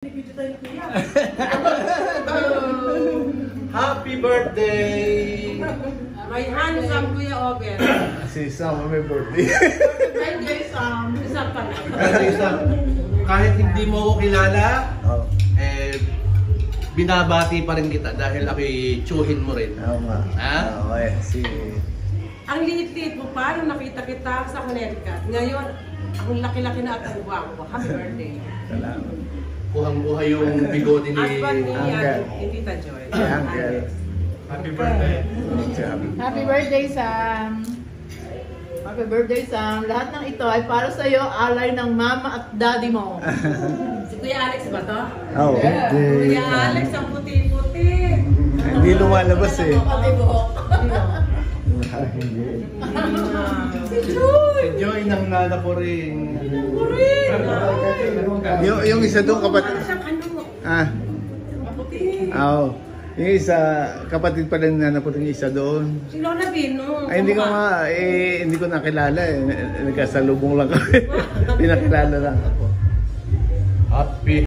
Happy birthday! My handsome Kuya Oben. Si Sam, may birthday. Birthday Sam. Isa pa na. Kahit hindi mo ako kilala, Oo. binabati pa rin kita dahil ako'y tsuhin mo rin. Oo nga. Ha? Oo, si... Ang liit-liit mo pa nung nakita kita sa Connecticut. Ngayon, ang laki-laki na at ang guwapo. Happy birthday. Salamat. Kuhang-kuha yung bigote ni... Husband ni Uncle. Tita Joy. Si Uncle. Happy birthday. Happy birthday, Sam! Happy birthday, Sam! Lahat ng ito ay para sa iyo, alay ng mama at daddy mo. Si Kuya Alex ba to? Oo. Kuya Alex, ang puti-puti. Hindi lumalabas eh. Pati buhok. Si Joy! Si Joy nang nana ko rin. Yung isa doon kapatid. Parang siyang ano. Ah, Maputi. oo. Yung isa, kapatid pa lang na napunta yung isa doon. Si Lola Bino. Ay, hindi ko nga, hindi ko nakilala eh. Nagkasalubong lang kami. Pinakilala lang ako. Happy